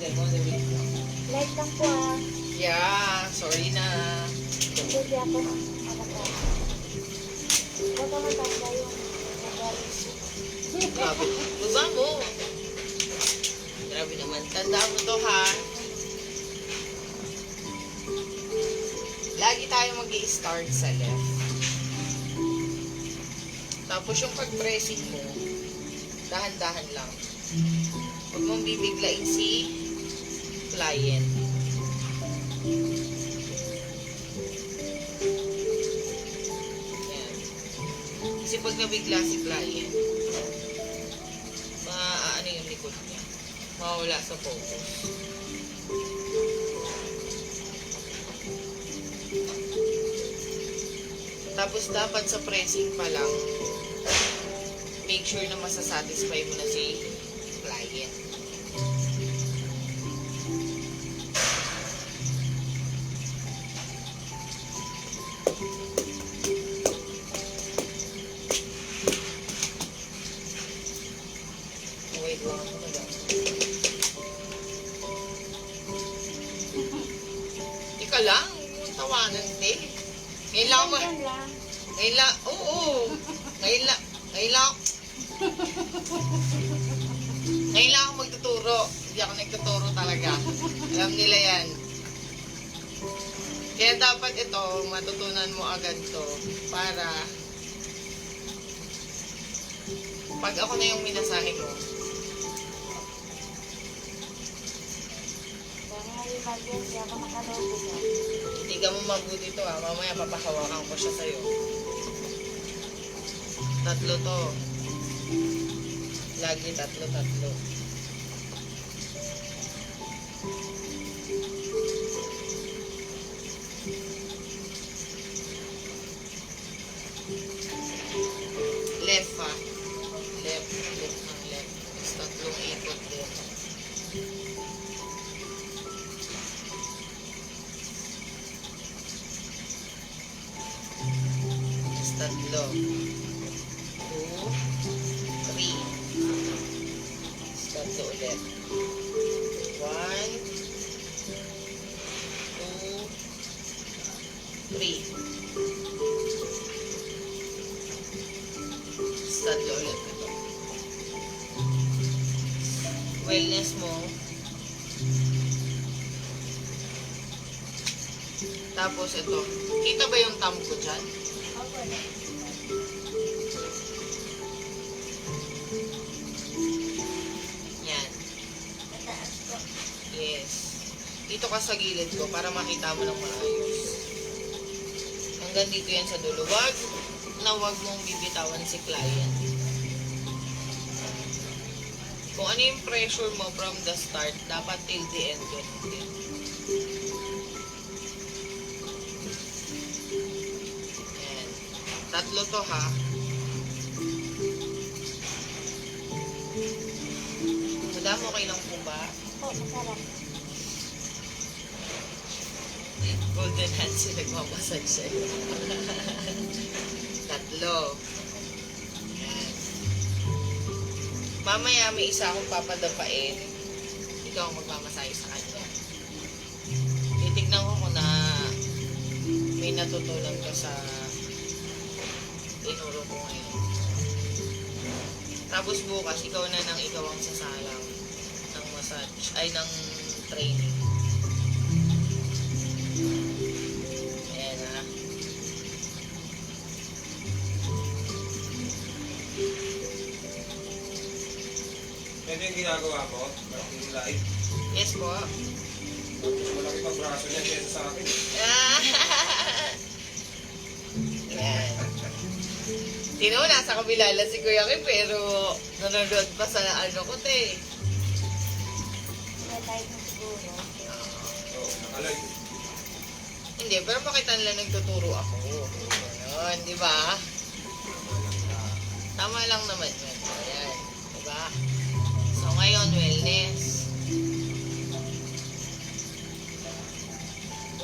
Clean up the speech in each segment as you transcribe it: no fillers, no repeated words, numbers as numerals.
Like lang po ah. Yeah, sorry na. Hindi ako nakakata. Baka matanda yung nagaling. Grabe. Baba mo. Grabe naman. Tandaan mo to ha. Lagi tayo mag-i-start sa left. Tapos yung pag-pressing mo, dahan-dahan lang. Huwag mong bibiglain si client. Yan. Kasi pag nabigla si client, ano yung likod niya. Mawawala sa focus. Tapos dapat sa pressing pa lang, make sure na masasatisfy mo na si client. Wait lang ako na. Ika lang, huwag tawanan te. Ngayon lang ako. Yan lang. Ngayon lang, oo. Ngayon lang ako magtuturo. Hindi ako nagtuturo talaga. Alam nila yan. Kaya dapat ito, matutunan mo agad to para pag ako na yung minasahe mo, Kaya nga yung bagay, hindi ako nakalogo ka. hindi ka mo mabuti to ha. Mamaya papahawakan ko siya sa'yo. Tatlo to. Lagi tatlo. Left ha. Left ng left. Tapos tatlong ikot din. Tapos tatlo. 2, 3. Tapos tatlo ulit. 1, 2, 3. Tatlo ulit ito. Wellness mo. Tapos ito. Kita ba yung thumb ko dyan? Okay. Yan. Mataas ko. Yes. Dito ka sa gilid ko para makita mo ng maayos. Hanggang dito yan sa dulo. Wag mong bibitawan si client. Kung ano yung pressure mo from the start, dapat till the end ganun din. Yan. Tatlo to ha. Madam, okay lang po ba? Oh, masarap. Golden hands yung nagmamasage sa'yo. Tatlo. Yan. Mamaya may isa akong papadapain. Ikaw ang magmamasahe sa kanya. Titignan ko kung na may natutunan ka sa tinuro ko ngayon. Tapos bukas, ikaw ang sasalang ng massage, ay ng training. Ayan ha. Pwede yung ginagawa ko, yung live. Yes po. Malaki pang braso niya kesa sa akin. Yan. Tino, nasa kabila lang si Kuya Kim, pero nanonood pa sa ano ko, te. May tayo na siguro. Oo, nakalive. Hindi, pero makita nila nagtuturo ako. Ganon, di ba? Tama lang naman yun. Ayan, di ba? So, ngayon, wellness.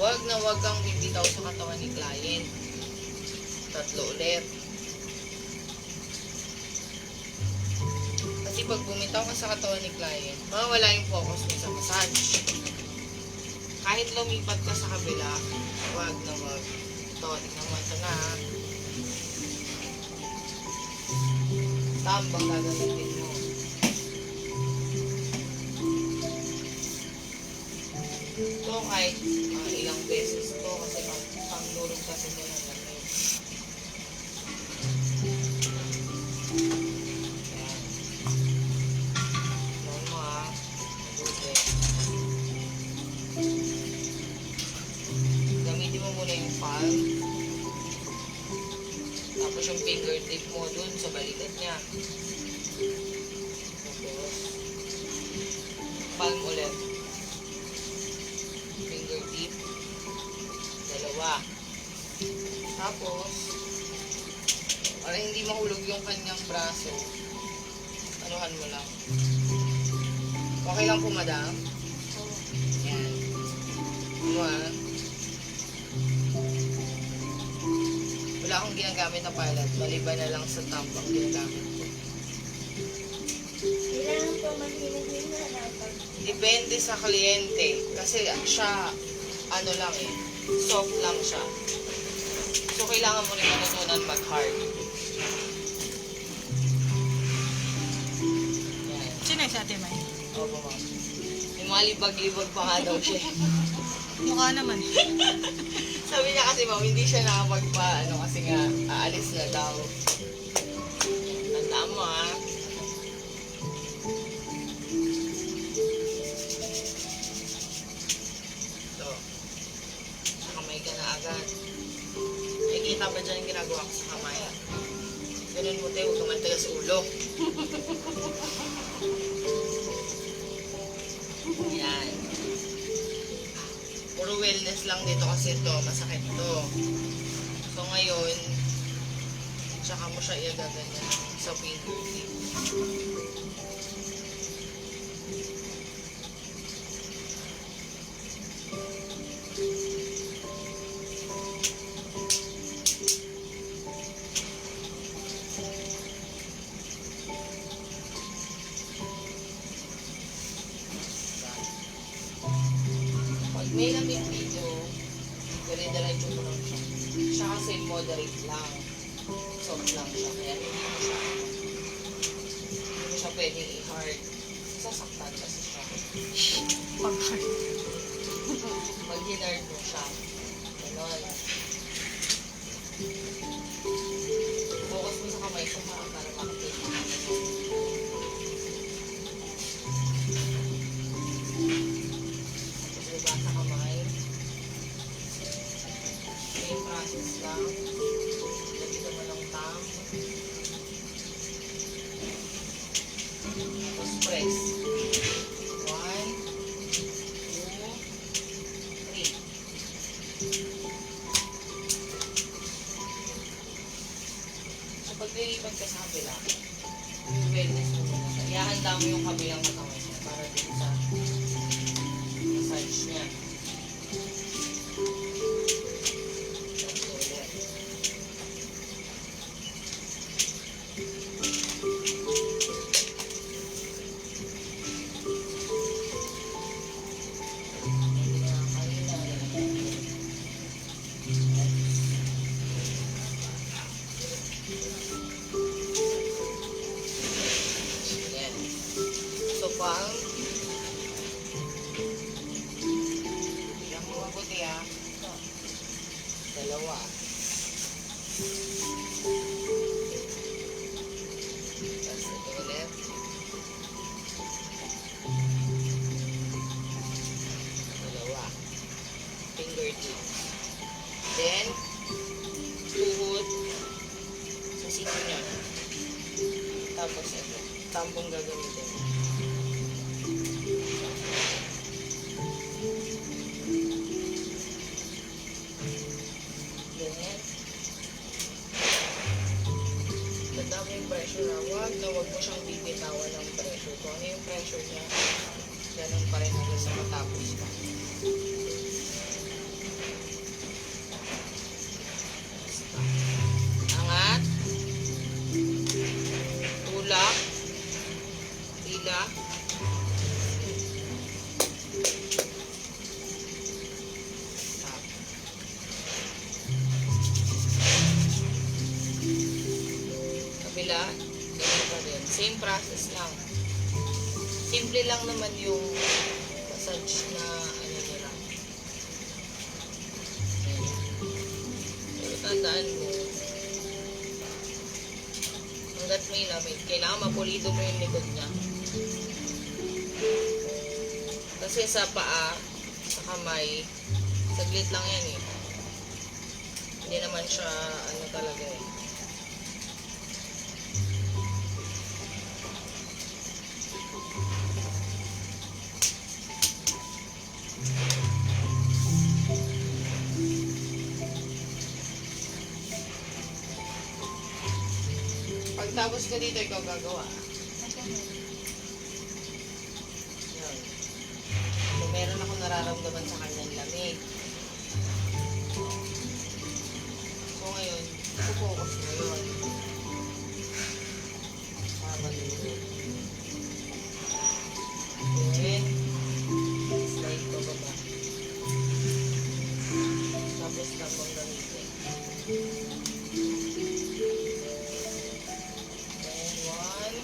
Huwag na huwag kang bibitaw sa katawan ni client. Tatlo ulit. Kasi pag bumitaw ka sa katawan ni client, mawawala yung focus mo sa massage. Kahit lumipat ka sa kabila, wag na wag. Ito, tingnan mo ito na. Tambang gagamitin mo. Ito kahit ilang beses to kasi pangdurog kasi mo ng lamig. Ayan. Tignan mo mabuti. Gamitin mo muna yung palm. Tapos yung fingertip mo dun sa balikat niya. Tapos, palm ulit. Fingertip. Dalawa. Tapos, para hindi mahulog yung kanyang braso, anuhan mo lang. Okay lang po, madam? Yan. Wala akong ginagamit na pilot. Maliban na lang sa tambang ginagamit ko. Kailangan po mahilig na dapat. Depende sa kliyente. Kasi siya, ano lang soft lang siya. So, kailangan mo rin matutunan mag-hard. Yan. Sino yung sa ate May? Opo, ma'am. Yung malibag-libag pa nga daw siya. Mukha naman. Sabi niya kasi, ma'am, hindi siya nakapagpa, kasi nga, aalis na daw. Tandaan mo, Ito. Kamay ka na agad. Nakikita ba dyan yung ginagawa ko sa kamay? Ganun mo, te, huwag ka man taga sa ulo. Yan. Puro wellness lang dito kasi ito, masakit to. So ngayon, tsaka mo siya iagaganyan sa fingertip. Pag may lamig dito, dire-diretso mo lang siya. Siya kasi moderate lang. Soft lang siya. Kaya hindi mo siya pwedeng i-hard. Sasaktan kasi siya. Pag-hard. Pag hinard mo siya, ganon. Focus mo sa kamay ko para makapit. Tapos diba sa kamay, same process lang. Lagi naman ng tang. Tapos press. 1, 2, 3. So, pag nilipat ka sa kabila, yung wellness mo muna siya. Ihahanda mo yung kabilang katawan niya para din sa massage niya. Tapos ulit. Hindi na kanina. Yan. So, pang tignan mo mabuti Ito. Dalawa. Tapos ito ulit. Dalawa. Fingertip. Then, tuhod sa siko niya. Tapos ito. Tampong gagamitin. Ganyan. Tanda mo yung pressure wag mo siyang bibitawan ng pressure. Kung ano yung pressure niya, ganun pa rin hanggang sa matapos ka. Angat. Tulak. Tila. process lang. Simple lang naman yung massage na ano nila. Pero tandaan mo, hanggat may lamig, kailangan mapulido mo yung likod niya. Kasi sa paa, sa kamay, saglit lang yan eh. Hindi naman siya ano talaga eh. Pagtapos ko dito, ikaw gagawa. Yan. So, meron ako nararamdaman sa kanyang lamig. So, ngayon, focus mo yun. Habang dito. Then, slide ko baba. Tapos tapos gamitin. Then, 1,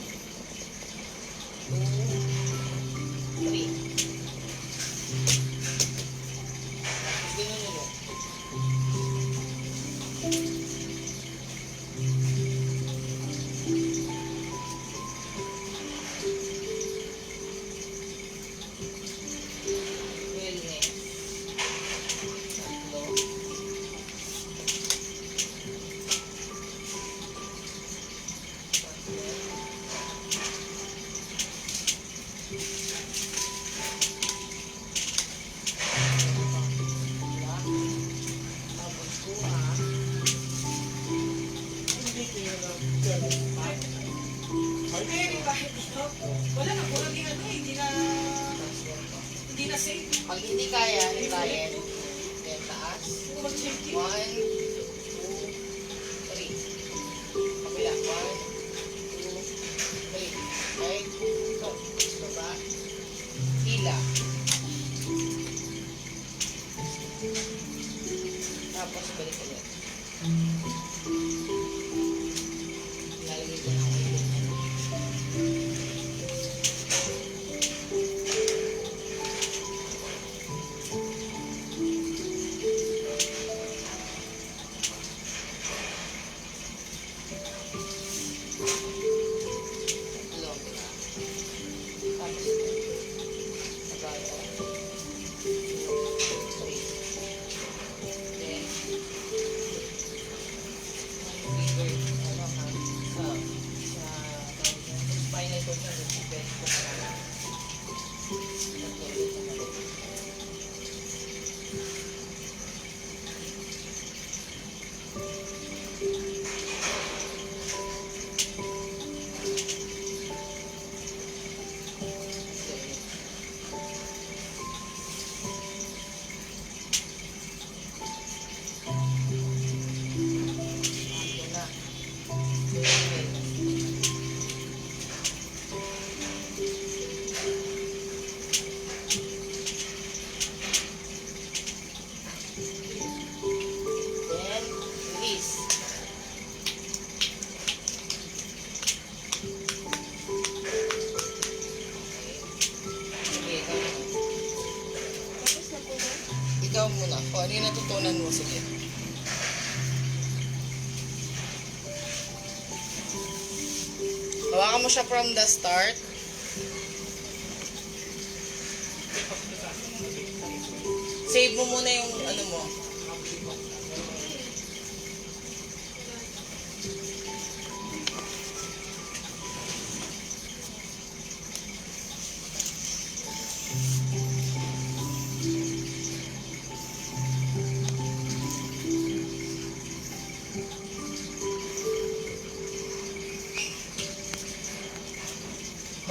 2, 3. Ganun ulit. Wellness. Tatlo. Tapos kuha. Wala na, kurang yung ano, hindi na safe. Pag hindi kaya, hilayin. Then taas. 1, 2, 3. Kabila. 1, 2, 3. Okay? So, baba. Hila. Tapos balik ulit. Lalagay ko ng ulit. Hello, diba? Tapos, nagawa. 3. Then, trigger, ano ka, sa spinal cord na nag-depend ko para natulog sa balik. Ito na. Then, release. Sige, Tapos na po ba? ikaw muna. Kung ano yung natutunan mo, sige. Hawakan mo siya from the start. Save mo muna yung ano mo.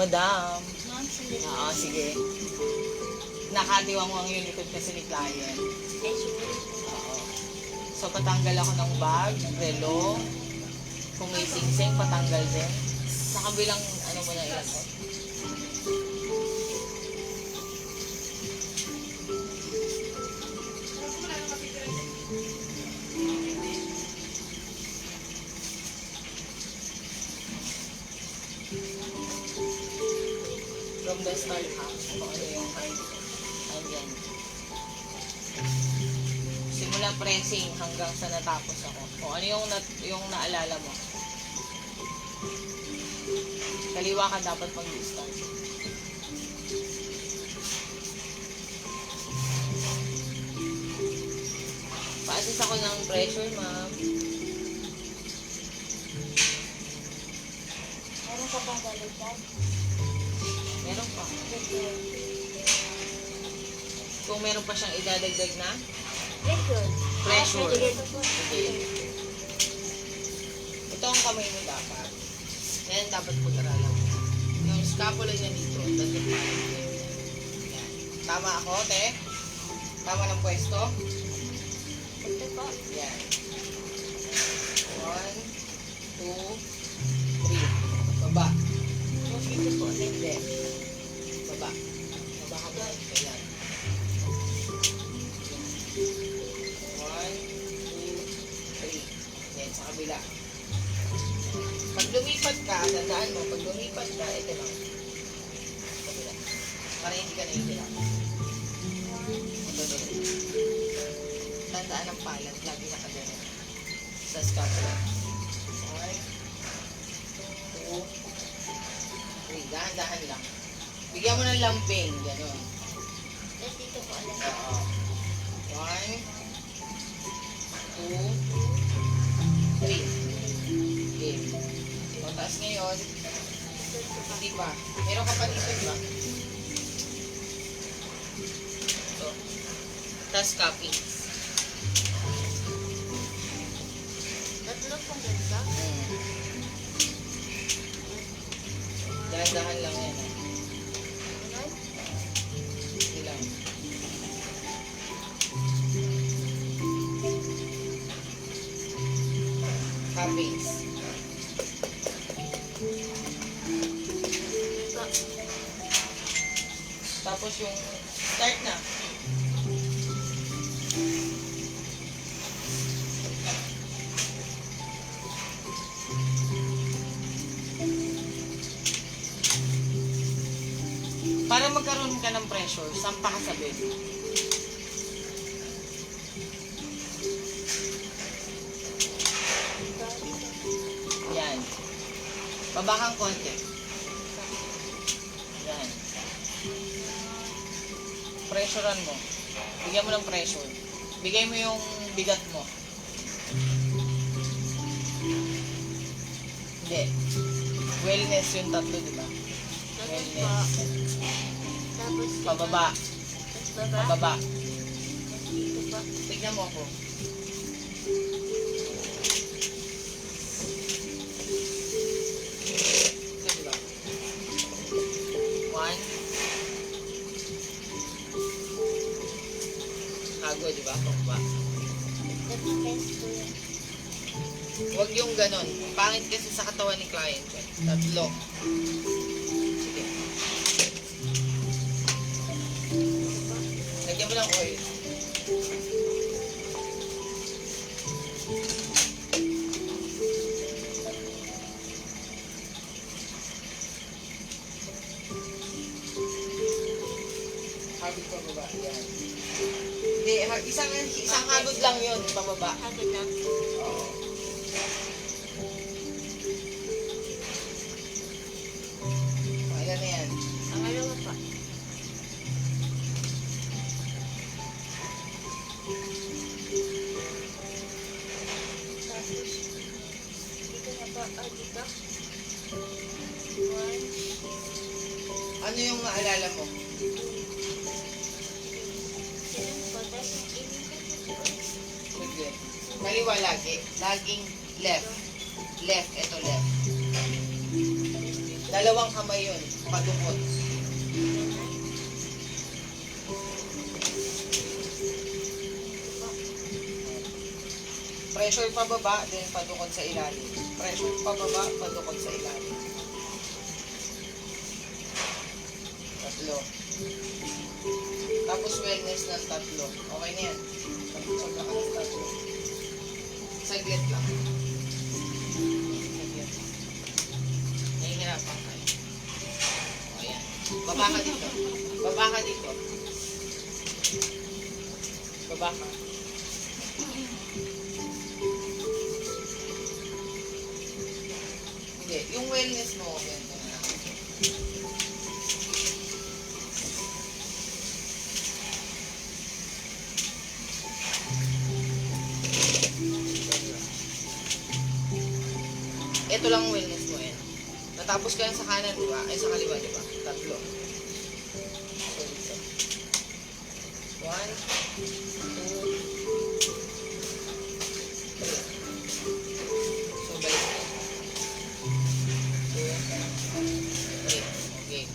Madam. Ma'am, sige. Oo, sige. Nakatiwang-wang yung likod kasi ni client. Ay, sure. Oo. So, patanggal ako ng bag, relo. Kung may sing-sing, patanggal din. Sa kabilang, ano mo na ilagay. start ha. Kung ano yung andyan. Simula pressing hanggang sa natapos ako. Kung ano yung naalala mo. Kaliwa ka dapat mag-start. Pa-assess ako ng pressure, ma'am. Meron ka bang baliktad? Meron pa. Kung meron pa siyang idadagdag na Pressure. pressure. Dito po. Sige. Ito ang kamay mo dapat. Yan dapat pag-aralan mo. Yung scapula niya dito. Dapat pa. Yan. Tama ako, te? Tama ng pwesto? Ito po. Yan. 1, 2, 3. Baba. Dito po. Hindi. Baba. Baba ka ba? Kailan? 1, 2, 3. Yan, sa kabila. Pag lumipat ka, tandaan mo, pag lumipat ka, ito lang. Kabila. Para hindi ka nahihirap. Ito. Tandaan ang palat, lagi nakagano. Sa scapula. 1, 2, 3. Dahan-dahan lang. Bigyan mo ng lambing, gano'n. Tapos dito po ulit. Oo. 1, 2, 3. Game. O, taas ngayon. Hindi pa. Meron ka pa dito, di ba? Ito. Taas copy. Tatlo pong ganito. Dahan-dahan lang yan. Ganun. Hindi lang. Copies. Tapos yung start na. Para magkaroon ka ng pressure, sampa ka sa bed. Yan. Baba kang konti. Yan. Pressurean mo. Bigyan mo ng pressure. Bigay mo yung bigat mo. Hindi. Wellness yung tatlo, di ba? Ganun po. Wellness. Tapos dito. Pababa. Tapos baba. Pababa. Tapos dito po. Tignan mo ako. Ito, di ba? 1. Hago, di ba? Pababa. Depends po yan. Huwag yung ganon. Pangit kasi sa katawan ni client. Tatlo. Sige. Lagyan mo ng oil. Hagod pababa. Yan. Hindi, isang hagod lang yun. Pababa. Hagod lang. Oo. Ilan na yan? Pangalawa pa. Tapos, dito na pa, dito. 1, Ano yung maalala mo? 2, 3. Tapos, inikot po. Sige. Kaliwa lagi. Laging left. Left. Ito left. Dalawang kamay yun. Padukot. Pressure pababa, then padukot sa ilalim. Pressure pababa, padukot sa ilalim. Tatlo. Tapos wellness ng tatlo. Okay na yan. Sobra ka ng tatlo. Saglit lang. Saglit. Nahihirapan kayo. O yan. Baba ka dito. Baba ka dito. Baba ka. Hindi, yung wellness mo, ganito na lang. Ito lang ang wellness mo yan. Natapos ka lang sa kanan, di ba? Ay, sa kaliwa, di ba? Tatlo. So, dito. 1, 2, 3. So, balik mo. 2, 3. Okay.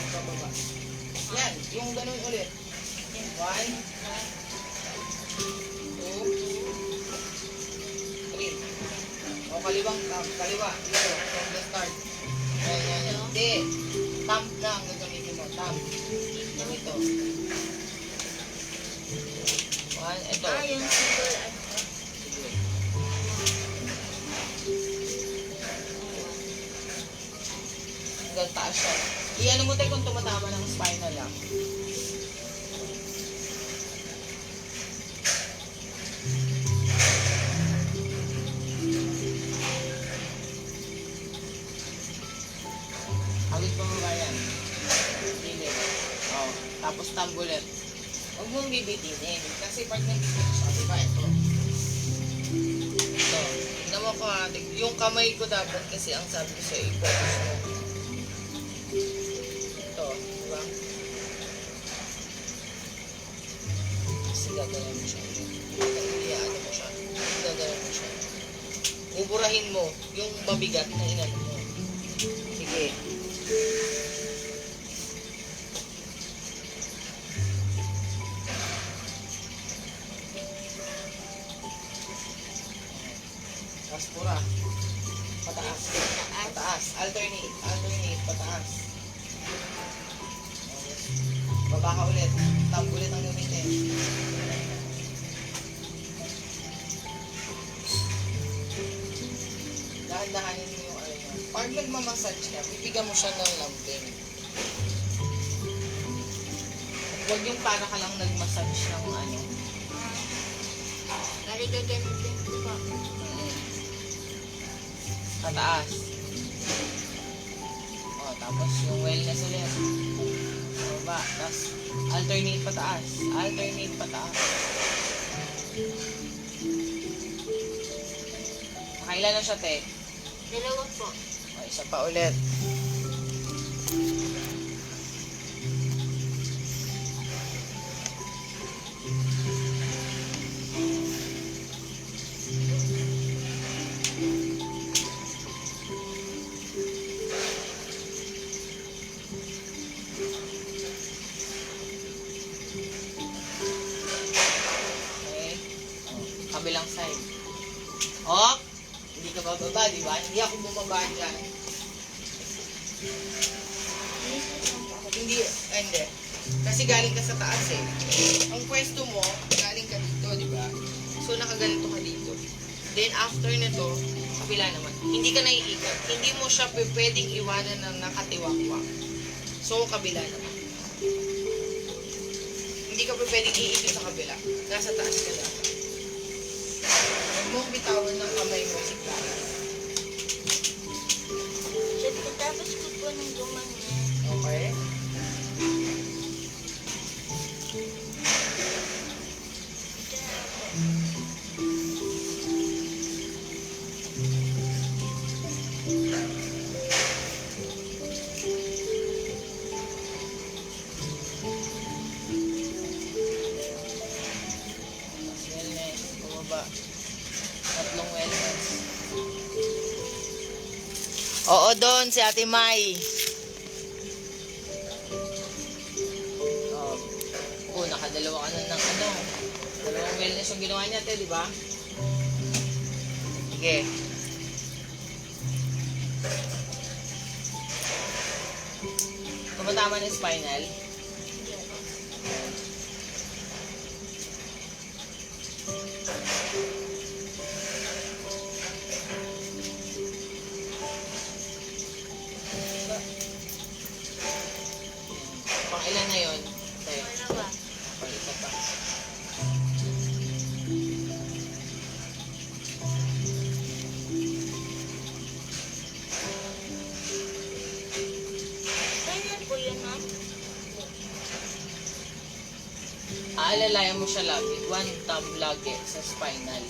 Pababa. Yan, yung ganun ulit. 1, 2, 3. O, kaliwang kaliwa. Ito, from the start. Yan, yan, yan. Hindi. Thumb na ang gagamitin mo. Thumb. Ganito. 1, ito. Yung single ano. Sige. Hanggang taas siya. Iyan mo tayo kung tumatama ng spinal lang. Hawit mo ba yan? Gilid. Oh, tapos tambulet. Huwag mong bibitinin. Kasi pag nag-ibig siya, diba ito? Ito. Tignan mo ko ha. Yung kamay ko dapat kasi ang sabi ko sa'yo, i-focus mo. Ito, diba? Kasi gagawin mo siya. Ano mo siya. Gagawin mo siya. Buburahin mo yung mabigat na inano mo. Sige. Tapos pura. Pataas. Pataas. Alternate. Alternate. Pataas. Baba ka ulit. Tap ulit ang gamitin. Dahan-dahanin mo yung ano yun. Pag nagmamassage ka, bibigyan mo siya ng lambing. Huwag yung para ka lang nagmassage ng ano. Narigagamit din po. Pataas. O, tapos yung wellness ulit. Baba. Tapos alternate pataas. Alternate pataas. Nakailan na siya, te? Dalawa po. O, isa pa ulit. Okay. O, kabilang side. Hop! Hindi ka bababa, di ba? Hindi ako bumaba dyan. Hindi, hindi. Kasi galing ka sa taas eh. Ang pwesto mo, galing ka dito, di ba? So, nakaganito ka dito. Then, after nito, kabila naman. Hindi ka naiikot. Hindi mo siya pwedeng iwanan ng nakatiwak-wak. So, kabila naman. Hindi ka pwedeng iikot sa kabila. Nasa taas ka dapat. Huwag mong bitawan ng kamay mo si Clara. So, pagkatapos ko po ng gumanya, Okay? ito na po. Tapos wellness. Bumaba. Tatlong wellness. Oo, doon si Ate Mai. Oh, nakadalawa ka na ng ano. Dalawang yung ginawa niya, te, di ba? Sige. Tumatama ng spinal. Hindi ako. Pang ilan na yun? Te, Dalawa. pang isa pa. Kailan po yun, ma'am? Aalalayan mo siya lagi. One thumb lagi sa spinal.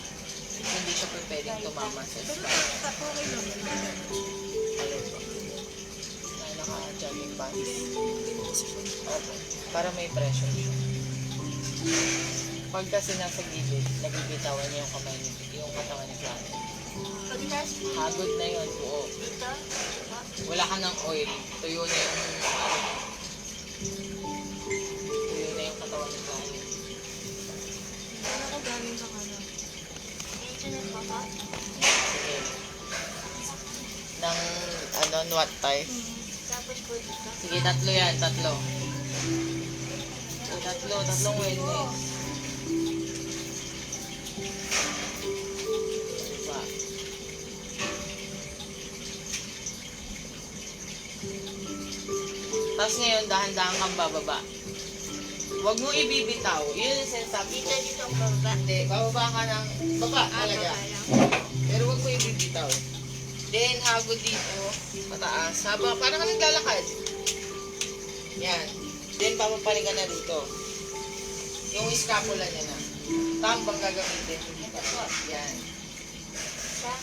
Hindi siya pwedeng tumama sa spinal. Okay lang yun. Ayun po. Na naka-jogging pants. Opo. Para may pressure siya. Pag kasi nasa gilid, nabibitawan niya yung kamay ni, yung katawan ni Clara. Pag nasa po Hagod na yun, buo. dito, diba? Wala ka ng oil. Tuyo na yung tuyo na yung katawan ni Clara. Ano ko galing sa ano? Dito na po ako. Sige. Ng what type? Tapos po dito. Sige, tatlo yan, tatlo. Tatlong wellness. Diba? Tapos ngayon, dahan-dahan kang bababa. Huwag mo ibibitaw. Yun yung sinasabi ko. Dito ang baba. Hindi, bababa ka ng baba talaga. Baba lang. Pero huwag mo ibibitaw. Then, hagod dito, mataas. Haba, parang ka naglalakad. Yan. Then, papapaling ka na dito. Yung scapula niya na. Tambang gagamitin. Yan. Isa.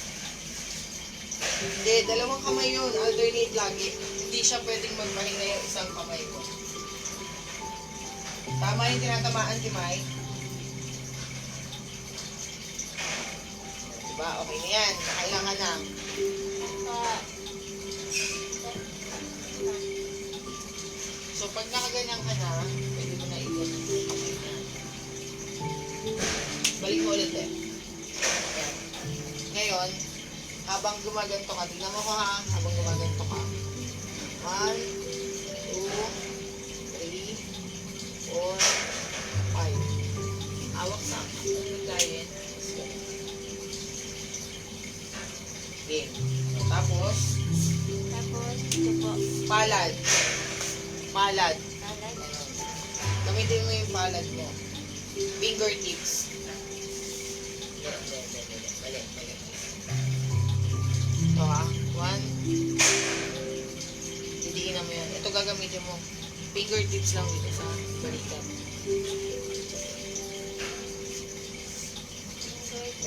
Hindi, dalawang kamay yun. Alternate lagi. Hindi siya pwedeng magpahinga yung isang kamay mo. Tama yung tinatamaan, Timay. Diba? Okay na yan. Kailangan na. Ah. So, pag nakaganyan ka na, pwede mo na ikot yung kamay niya. Balik mo ulit eh. Yan. Ngayon, habang gumaganto ka, tignan mo ko ha, habang gumaganto ka. 1, 2, 3, 4, 5. Hawak sa naglayin. Game. Tapos, Tapos dito po. palad. Palad. Kalat. Gamitin mo yung palad mo. Fingertips. Balik. Ito ha. 1. Didiinan mo yan. Ito gagamitin mo. Fingertips lang dito sa balikat. 1.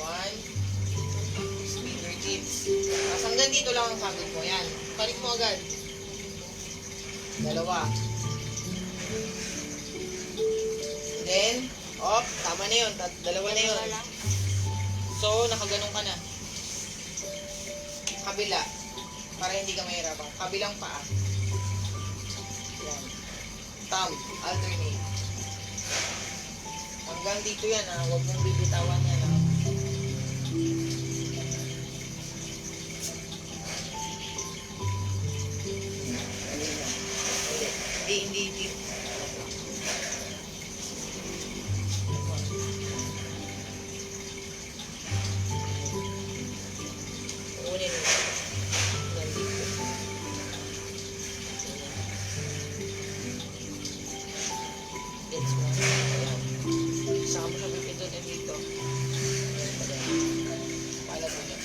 Fingertips. Tapos hanggang dito lang ang hagod mo. Yan. Balik mo agad. 2. Then, tama na yun. Dalawa na yun. Dalawa lang. So, nakaganon ka na. Kabila. Para hindi ka mahirapan. Kabilang paa. Yan. Thumb. Alternate. Hanggang dito yan ha. Huwag mong bibitawan yan ha. Hindi. Unin mo. Nandito. Gets mo? Ayan. Saka mo siya pipindutin dito. Pala mo niya.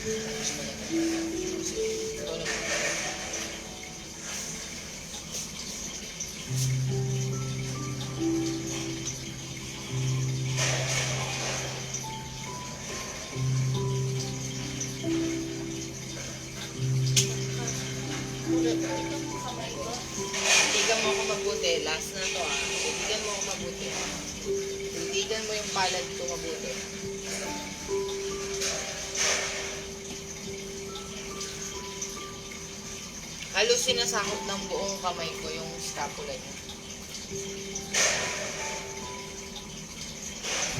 Tapos mo na. Ito na mo. Titigan mo ako mabuti. Last na to ah. Titigan mo ako mabuti. Titigan mo yung palad ko mabuti. Halos sinasakop ng buong kamay ko yung scapula niya.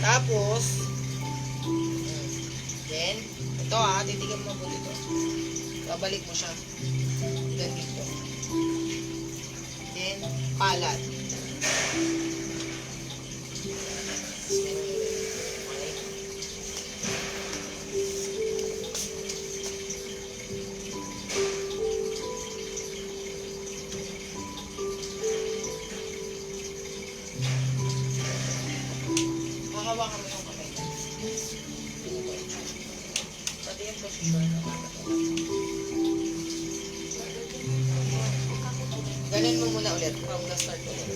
Tapos, then, ito titigan mo mabuti ito. Babalik mo siya. Ganito. Then, palad. Okay. Hahawakan mo yung kamay. Pati yung posture na ganun mo muna ulit from the start ulit.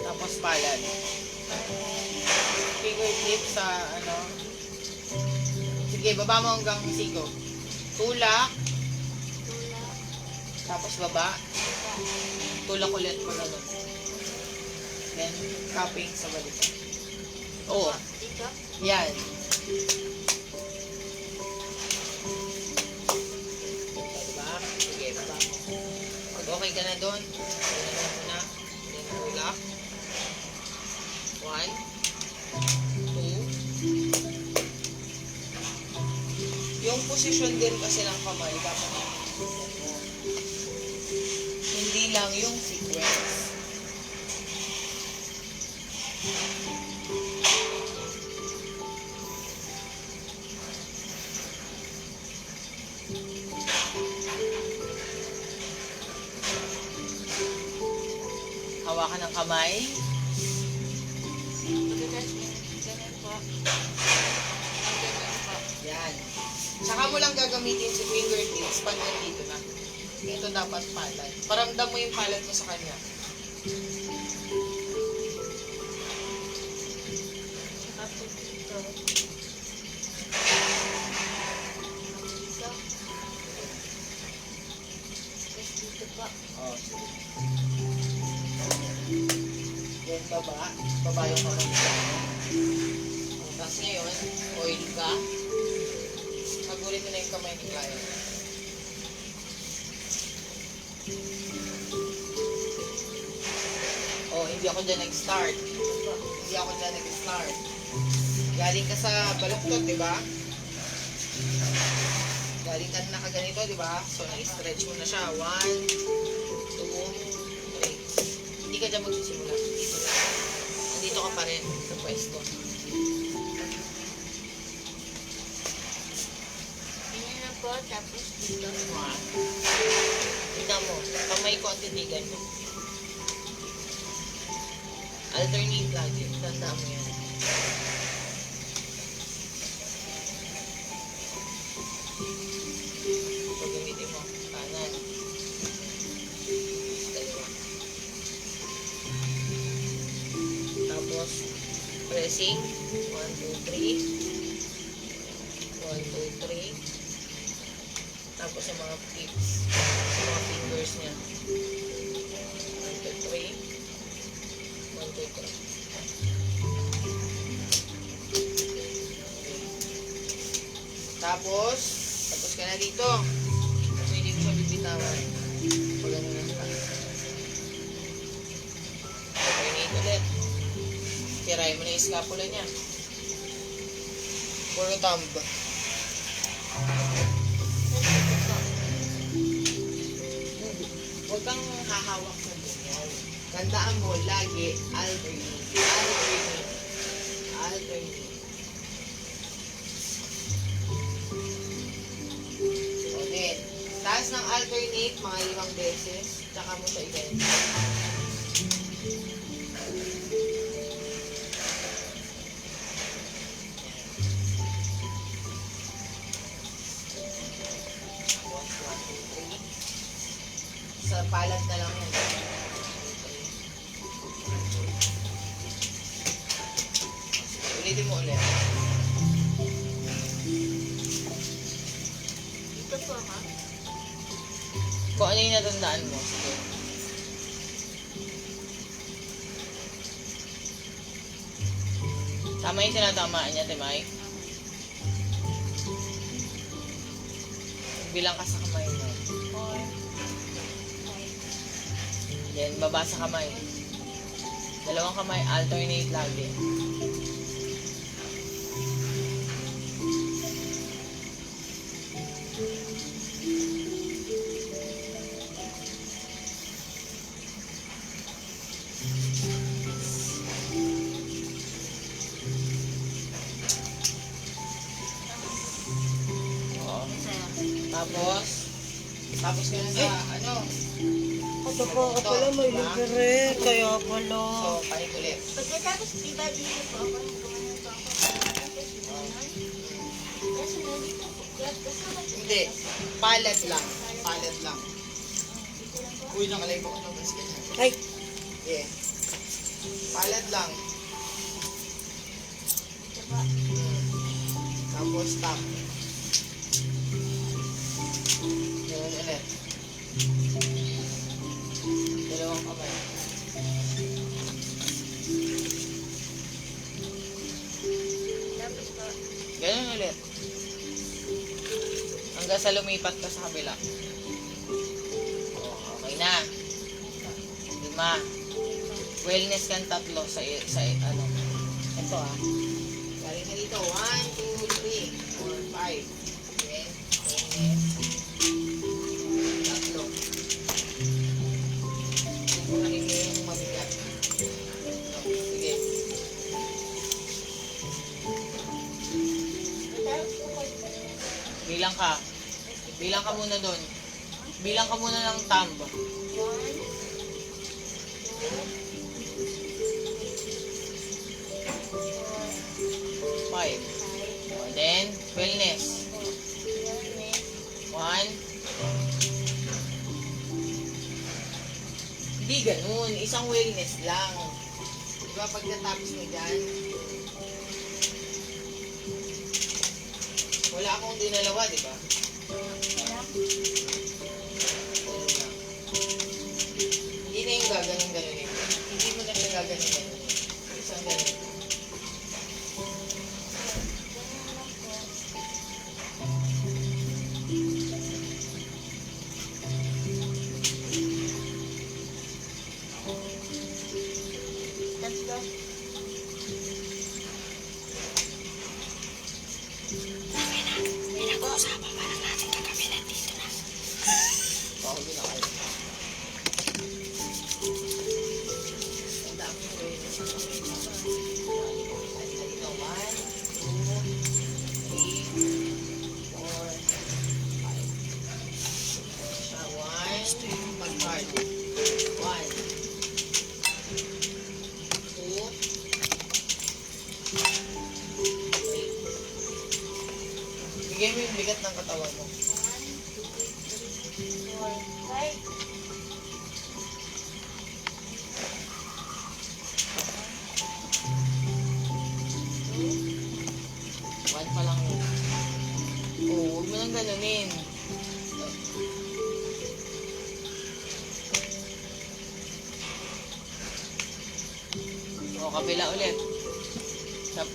Tapos palad. Fingertip sa ano. Sige, baba mo hanggang siko. Tulak. Tulak. Tapos baba. Tulak ulit mo na doon. Then, cupping sa balikan. Oo. Dito. Yan. Diba? Sige, baba mo. Pag okay ka na doon, tulak mo na. Then, tulak. 1, 2. Yung posisyon din kasi ng kamay, dapat hindi lang yung sequence. Hawakan ng kamay. Ganun po. Ganun po. Yan. Saka mo lang gagamitin si fingertips pag nandito na. Ito dapat palad. Paramdam mo yung palad mo sa kanya. Saka po dito. Dito. Tapos dito po. Oh. Yan baba. Baba yung kamay. Tapos ngayon, oil ka. Magulit mo na yung kamay ni Kyle. Oh, hindi ako dyan nag-start. Hindi ako dyan nag-start. Galing ka sa baluktot, di ba? Galing ka na nakaganito, di ba? So, na-stretch mo na siya. 1, 2, 3. Hindi ka dyan magsisimula. Dito lang. Nandito ka pa rin sa pwesto. Ganyan na po. Tapos dito. Tignan mo, kamay ko ang titigan mo. Alternate lagi. Tanda mo yan. So, gamitin mo. Kanan. Dalawa. Tapos, pressing. 1, 2, 3. 1, 2, 3. Tapos yung mga tips. Yung mga fingers niya. 1, 2, 3. 1, 2, 3. Tapos ka na dito. Kasi hindi mo siya bibitawan. Pag ano na siya. Alternate ulit. Tiray mo na yung scapula niya. Puro thumb. Huwag kang hahawak sa ganyan. Tandaan mo, lagi, alternate. Alternate. Alternate. So then, taas ng alternate, mga 5 beses, tsaka mo siya i-bend. Sa palad na lang yan. Ulitin mo ulit. Ito po ha. Kung ano yung natandaan mo. Sige. Tama yung tinatamaan niya, Timay. Bilang ka sa kamay mo. 4, 5, Then, baba sa kamay. Dalawang kamay, alternate lagi. Oo. Tapos ka na sa, ano, Ako ka pala may libre. Kaya pala. so, panik ulit. Pagkatapos, diba dito po ako, gumano po ako. Tapos, gano'n. Tapos, nandito po. Kasama po. Hindi, palad lang. Palad lang. Dito lang po. Uy, nakalay ko ito. Mas ganyan. Ay, Yeah. Palad lang. Dito po. Tapos, stop. Ganun ulit. Dalawang kamay. Tapos po. Ganun ulit. Hanggang sa lumipat ka sa kabila. Oh, okay na. 5. Wellness kang 3 sa ano. Ito ah. Galing na dito. 1, 2, 3, 4, 5. Okay. Wellness. 3. Subukanin mo yung mabigat. Sige. Tapos po ko. Bilang ka. Bilang ka muna doon. Bilang ka muna ng thumb. 1, 5. 5, Then, wellness. 4, 1. Hindi ganun. Isang wellness lang. Diba pag natapos mo dyan, wala akong dinalawa, diba? Ganun lang. Hindi na yung gaganon-ganon eh. Hindi mo na siya gaganon-ganon. Isang ganon. Tatlo. Baka ginakain. Ang dami mo eh. Ito, 1, 2, 3, 4, 5. Siya, 1, mag-card. 1, 2, 3. Bigay mo yung bigat ng katawan mo. 1, 2, 3, 4, 5. One pa lang yun. Oo, huwag mo nang ganunin. O, kabila ulit.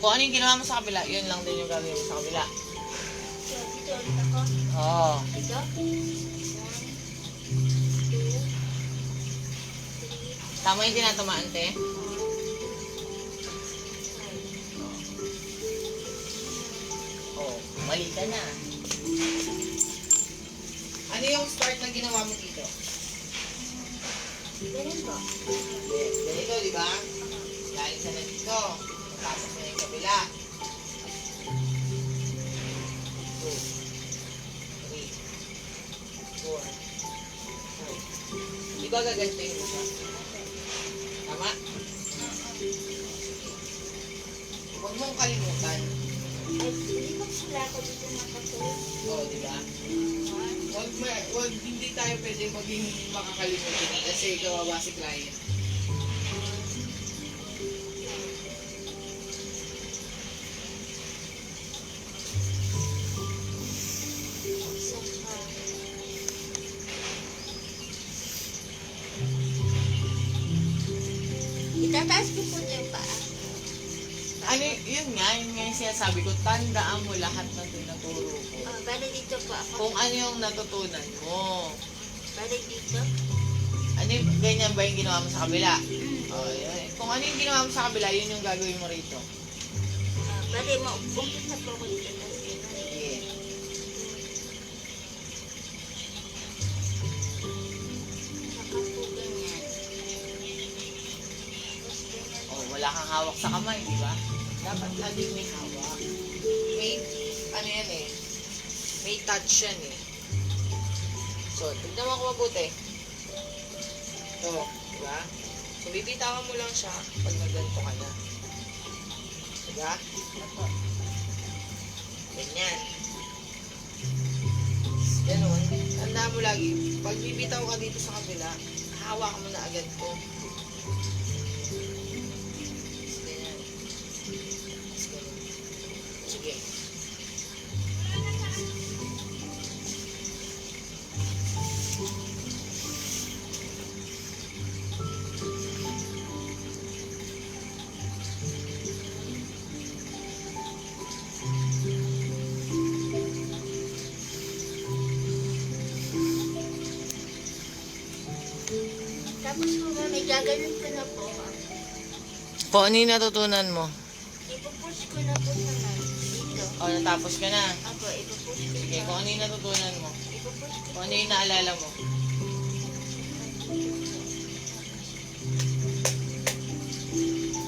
Kung ano yung ginawa mo sa kabila, yun lang din yung gagawin mo sa kabila. So, dito ulit ako. Oo. Dito. 1, 2, 3, Tama yung tinatamaan, te. 4, 5. Oo, mali ka na. Ano yung start na ginawa mo dito? Ganun po. Ganito, di ba? Galing ka na dito. Tapos na yung kabila. 2, 3, 4, 5. Di ba gaganto yung isa? Tama? Huwag mong kalimutan. Ay, hindi ko sila ako dito nakasuot. Oo, di ba? 1, Wag, hindi tayo pwede maging makakalimutan kasi kawawa si client. Itataas ko po yung paa. Ano, yun nga yung sinasabi ko, tandaan mo lahat ng tinuturo ko. Bali dito po ako. Kung ano yung natutunan mo. Bali dito. Ano yung, ganyan ba yung ginawa mo sa kabila? Oh, yun. Kung ano yung ginawa mo sa kabila, yun yung gagawin mo rito. Bali, umpisa po ako dito. Tapos ganun. Sige. Saka po ganyan. Tapos ganyan. Oh, wala kang hawak sa kamay, di ba? Dapat laging may hawak. May, ano yan eh, may touch yan eh. So, tignan mo ako mabuti. Ito, di ba? So, bibitawan mo lang siya pag nagganto ka na. Di ba? Ganyan. Ganun. Tandaan mo lagi, pag bibitaw ka dito sa kabila, hawakan mo na agad to. Ganyan. Ganun. Sige. Tapos po may gaganon ko na po. Kung ano yung natutunan mo? Ipupush ko na po naman dito. O, natapos ka na. Ako, ipupush ko Sige, na. kung ano yung natutunan mo? Ipupush ko. Kung ano yung naalala mo?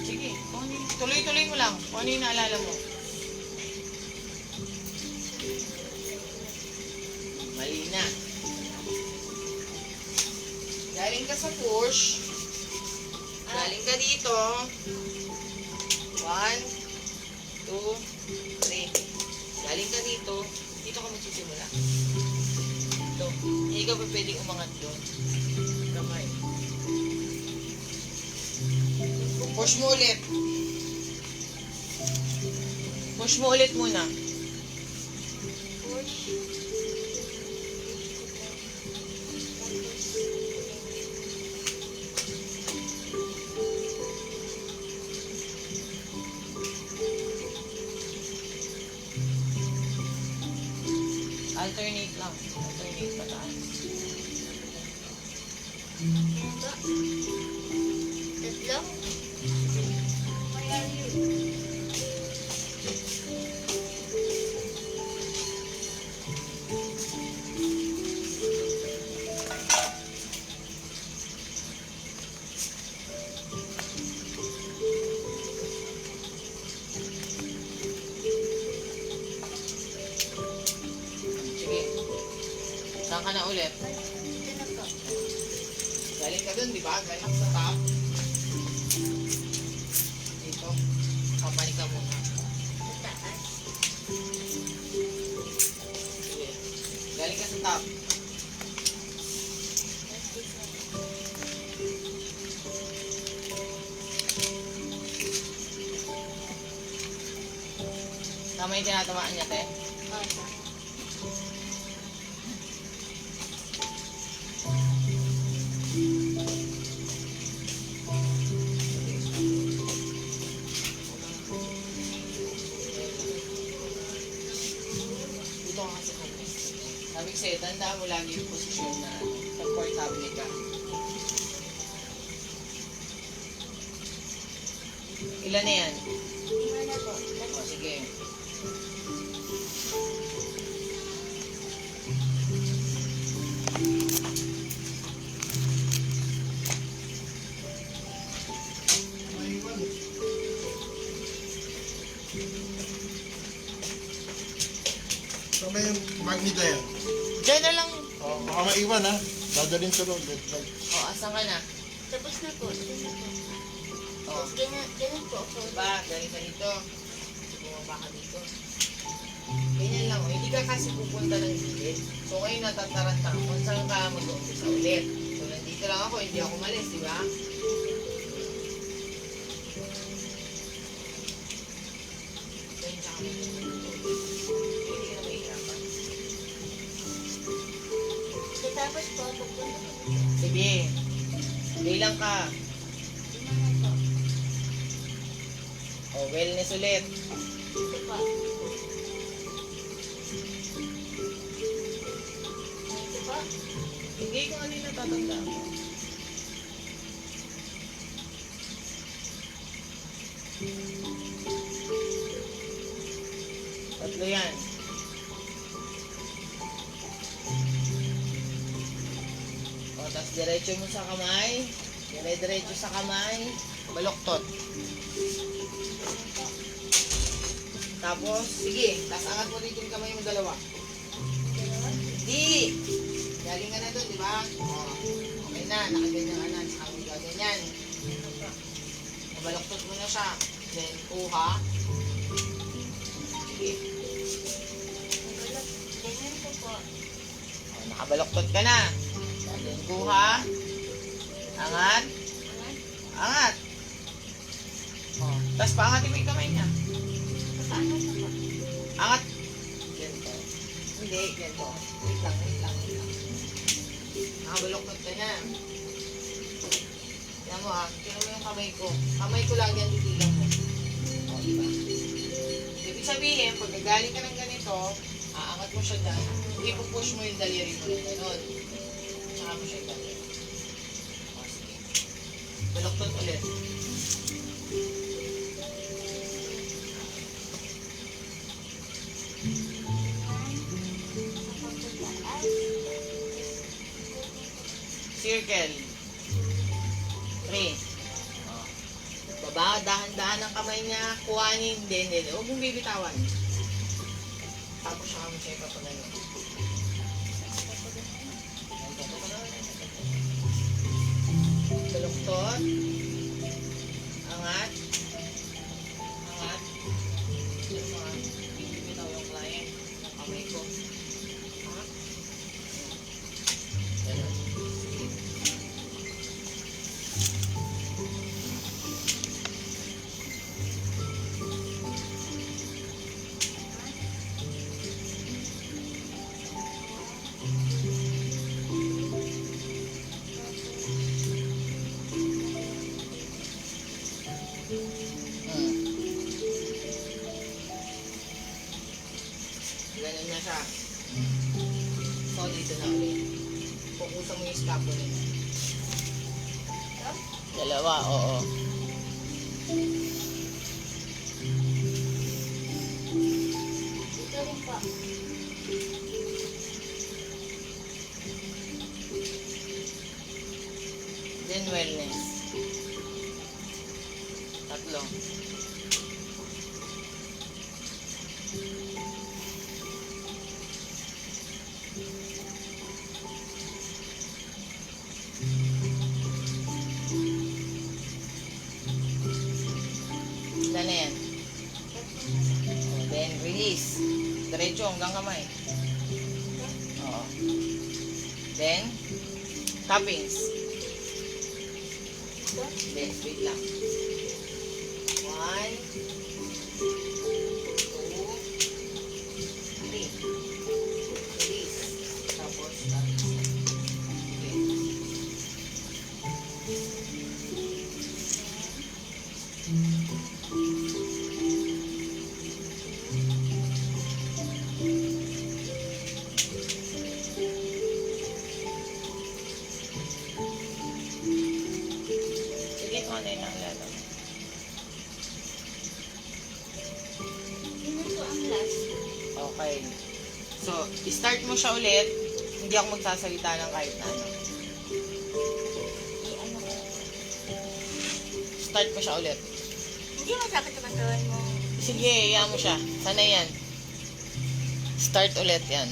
Sige, kung ano yung, tuloy-tuloy mo lang. Kung ano yung naalala mo? Mali na. Galing ka sa push. Galing ka dito. 1, 2, 3. Galing ka dito. Dito ka magsisimula. Dito. Hindi ka pa pwedeng umangat doon. Kamay. Push mo ulit. Push mo ulit muna. Push. Alternate lang. Alternate pataas. Yan ba? Tatlo? Where are you? Sige. Saan ka na ulit? Dito na po. Galing ka dun, di ba? Galing ka sa top. Dito. Kapalik ka muna. Sa taas. Sige. Galing ka sa top. Tapos dito. Tama yung tinatamaan niya, te? Bata. Dito ka kasi kami. Sabi ko sa'yo, tandaan mo lagi yung posisyon na comfortable ka. Ilan na yan? Lima na po. O, sige. Saan ba yung bag ni Dayan? Diyan na lang. Oh, baka maiwan ha. Dadalhin sa loob. O, asan ka na? Tapos na po. Dito na po. O, Tapos ganyan po ako. ba, galing ka dito. Bumaba ka dito. Ganyan lang. O, hindi ka kasi pupunta ng gilid. So, ngayon natataranta ka kung saan ka mag-umpisa ulit. So, nandito lang ako. Hindi ako malis, di ba? Ganyan ka kami. Hindi ka na mahihirapan. Tapos po, pupunta ko. Sige. Bilang ka. Lima na po. O, wellness ulit. Ito pa. Ito pa. Hindi ko ano yung natatanda mo. Tatlo yan. O, tapos diretso mo sa kamay. Dire-diretso sa kamay. Baloktot. Tapos, sige. Tapos angat mo dito yung kamay mo dalawa. Hindi. Galing ka na doon, di ba? O, okay na. Nakaganyan ka na. Saka mo gaganyan. Baloktot mo na siya. Then, kuha. Sige. Nagalap. Ganyan ko po. O, nakabaloktot ka na. Then, kuha. Angat. Angat. Angat. O, tapos paangatin mo yung kamay niya. Paano ito po? Angat. Ganito. Hindi, ganito. Wait lang, wait lang, wait lang. Nakabaloktot ka na. Yan mo ha, tingnan mo yung kamay ko. Kamay ko lang yan, titigan mo. O, diba? Ibig sabihin, pag nagaling ka ng ganito, aangat mo siya dyan, ipupush mo yung daliri mo ng ganon. Tsaka mo siya daliri. O, sige. Baloktot ulit. Circle. 3. Oh. Baba, dahan-dahan ang kamay niya. Kuhanin din. Huwag mong bibitawan. Tapos siya kami siya ipapagano. Baluktot. Angat. Angat. Yung mga bibitaw yung client. Yung kamay ko. Angat. Ganun. Ganun na siya. So, dito na ulit. Pukusan mo yung scapula niya. Dalawa, oo. Ito rin po. Then wellness. Tatlo. Ilan na yan? Oh, then release. Diretso hanggang kamay. Oo. Then, tappings. Then, wait lang. 1, 2, 3. Release. Tapos, tappings. Okay. Sige, kung ano yung nanglalaro. Yun po ang last. Okay. So, start mo siya ulit. Hindi ako magsasalita ng kahit na ano. I-ano ko. Start mo siya ulit. Hindi masakit sa katawan mo. Sige, iyan mo siya. Sana yan. Start ulit yan.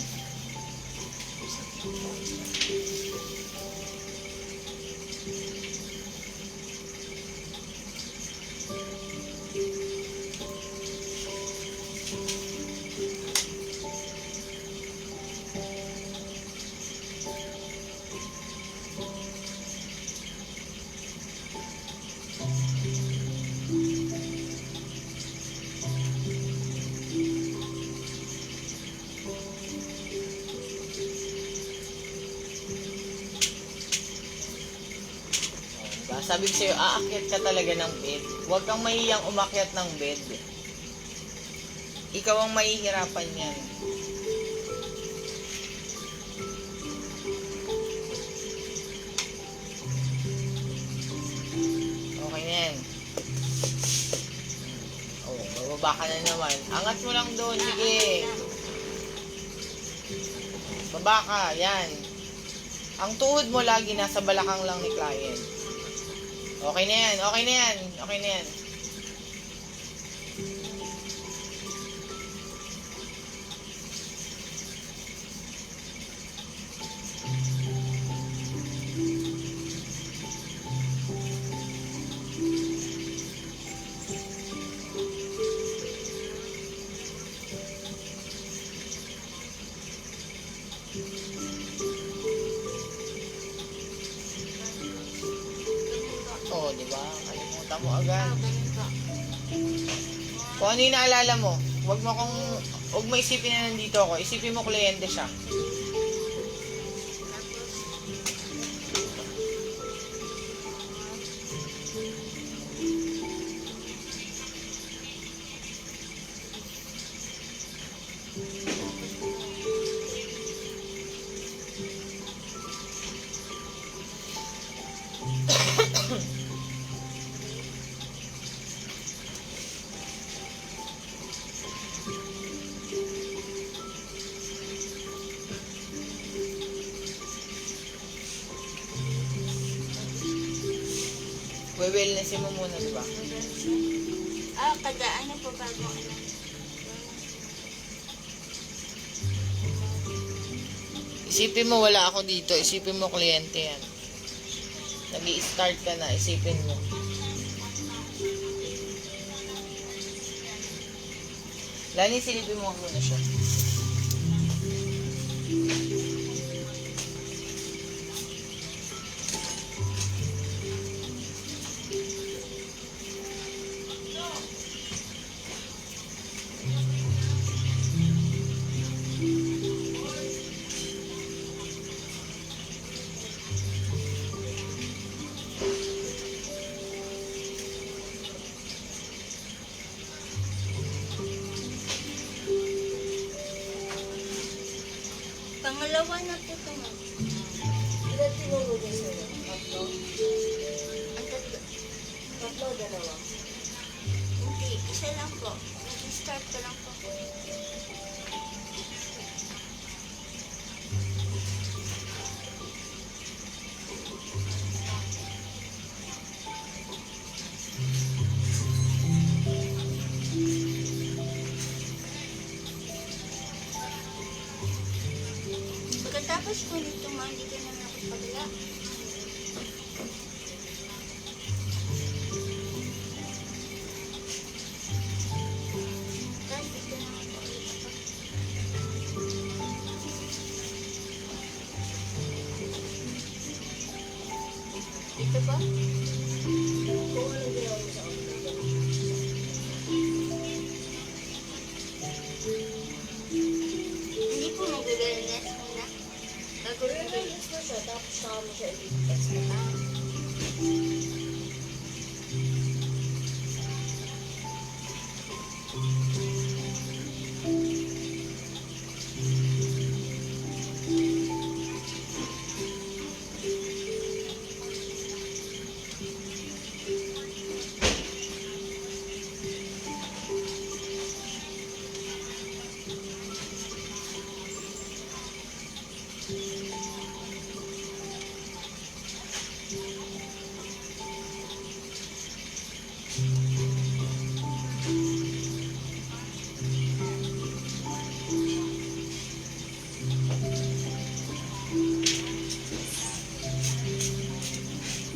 Sabi ko sa'yo, aakyat ka talaga ng bed. Huwag kang mahihiyang umakyat ng bed. Ikaw ang mahihirapan yan. Okay na yan. Oh, bababa ka na naman. Angat mo lang doon, sige. Baba ka, yan. Ang tuhod mo lagi nasa balakang lang ni client. Okay na yan, okay na yan, okay na yan. Oh, di ba? Kalimutan mo agad. Kung ano yung naalala mo, huwag mo isipin na nandito ako. Isipin mo kliyente siya. Wellnessin mo muna, di ba? Kada ano po bago ano. Isipin mo wala ako dito. Isipin mo kliyente yan. Nag-i-start ka na. Isipin mo. Lani, silipin mo muna siya. Pangalawa na po ito mo. Ilan tinuro niya sa'yo? Tatlo? Ang tatlo. Tatlo, dalawa. Hindi, isa lang po. Nag-start ko lang po. Pagkatapos po nito, hindi ka naman ako pagla. Kahit dito naman po ulit ako. Dito po? Kung ano ginawa mo sa kanila? Hindi po mag-wellness muna. Bago po Relax na siya, tapos saka mo siya i-test na.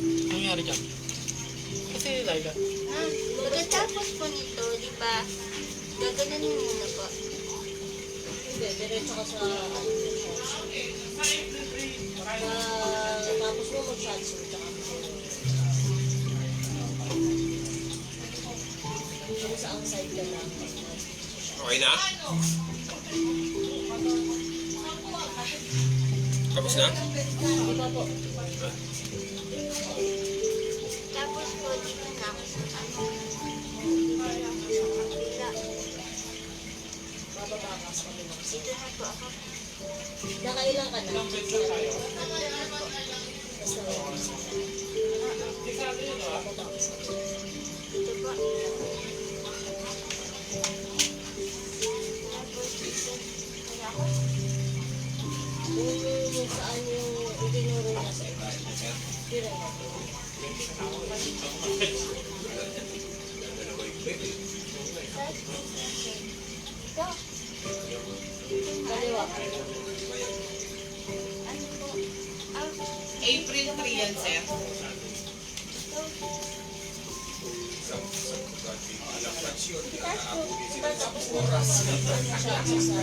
Ano nangyari dyan? Kasi Laila. Pagkatapos po nito, di ba, gaganon muna po. Hindi, diretso ka sa ano yung shots. Tapos mo mag-shots mo, tsaka mo kung saan side ka lang. Okay na? Tapos na? Di ba po? Tapos po, dito na ako sa ano. Nakailan ka na? Ilang beses na tayo? Basta wala. Hindi sabi yun, ah. Ito pa. Kung saan yung itinuro niya sa iba. Tira na po. Ito. Kaliwa. Ano po? April 3 yan, sir. Tapos oras. Siya sa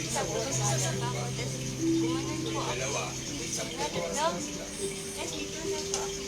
sa bukas ako. Tapos gumanon po ako. Tapos dito na po ako.